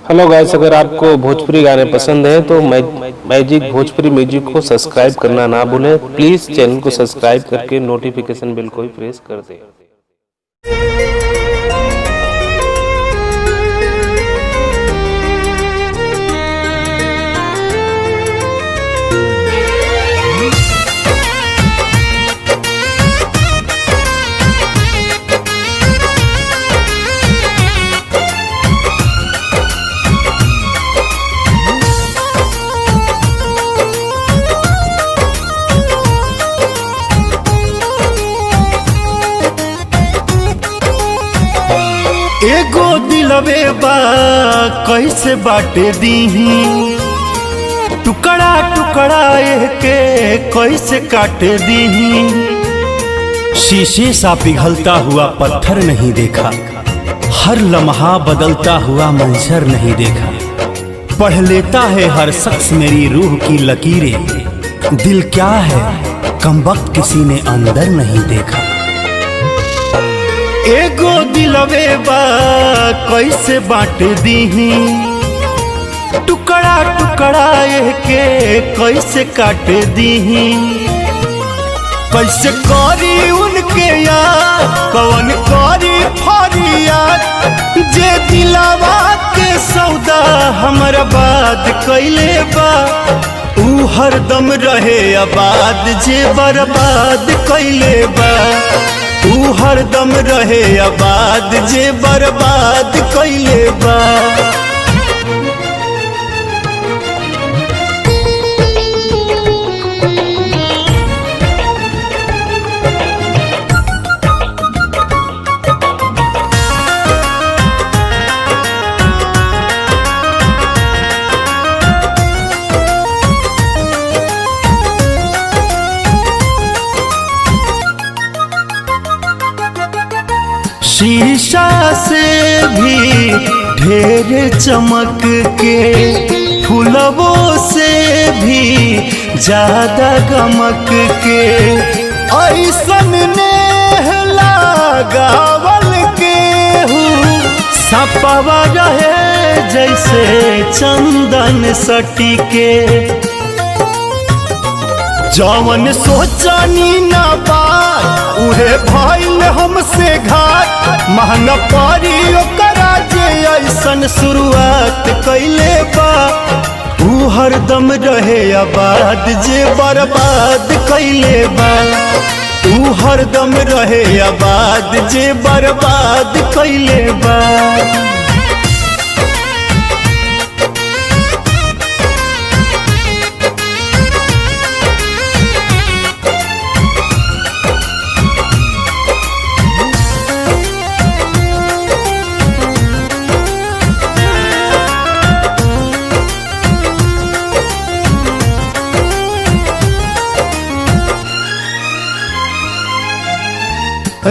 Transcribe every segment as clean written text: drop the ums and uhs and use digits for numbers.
Hello guys, अगर आपको भोजपुरी गाने पसंद हैं तो मैजिक भोजपुरी म्यूजिक को सब्सक्राइब करना ना भूलें। प्लीज़ चैनल को सब्सक्राइब करके नोटिफिकेशन बेल को भी प्रेस कर दें। एगो दिलवे बा कैसे बाटे दीही, टुकड़ा टुकड़ा के कैसे काटे दीही। शीशे सा पिघलता हुआ पत्थर नहीं देखा, हर लम्हा बदलता हुआ मंजर नहीं देखा। पढ़ लेता है हर शख्स मेरी रूह की लकीरें, दिल क्या है कमबख्त किसी ने अंदर नहीं देखा। एगो दिलवे बा कैसे बांट दीही, टुकड़ा टुकड़ा के कैसे काट दीही। कैसे करी उनके यार कौन करी फरियाद, जे दिलवा के सौदा हमरा बात कैले बा। ऊ हरदम रहे आबाद जे बर्बाद कैले बा। तू हरदम रहे आबाद जे बर्बाद कैले बा। शीशा से भी ढेर चमक के, फूलों से भी ज्यादा गमक के। ऐसन नेह लगावल के हूँ सपवा रहे जैसे चंदन सटी के। जवन सोचनी ना बात उहे भइल हमसे घाट, महंगा पड़ी ओकरा जे ऐसन शुरुआत कैले बा। ऊ हरदम रहे आबाद जे बर्बाद कैले बा। ऊ हरदम रहे आबाद जे बर्बाद कैले बा।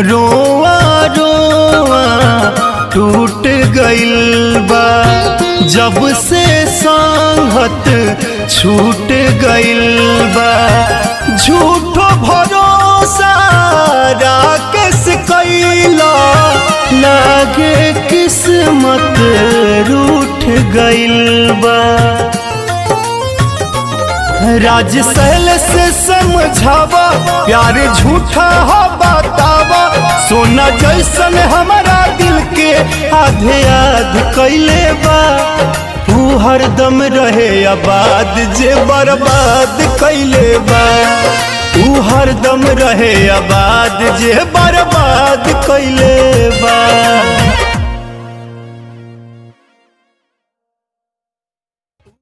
रोआ रोआ टूट गइल बा, जब से संगत छूट गइल बा। झूठो भरोसा राकेश कैला, लागे किस्मत रूठ गइल बा। राज सहल से समझावा, प्यार झूठा हो बतावा। सोना जैसन हमारा दिल के आधे आध कैले बा। तू हरदम रहे आबाद जे बर्बाद कैले बा। तू हरदम रहे आबाद जे बर्बाद कैले बा।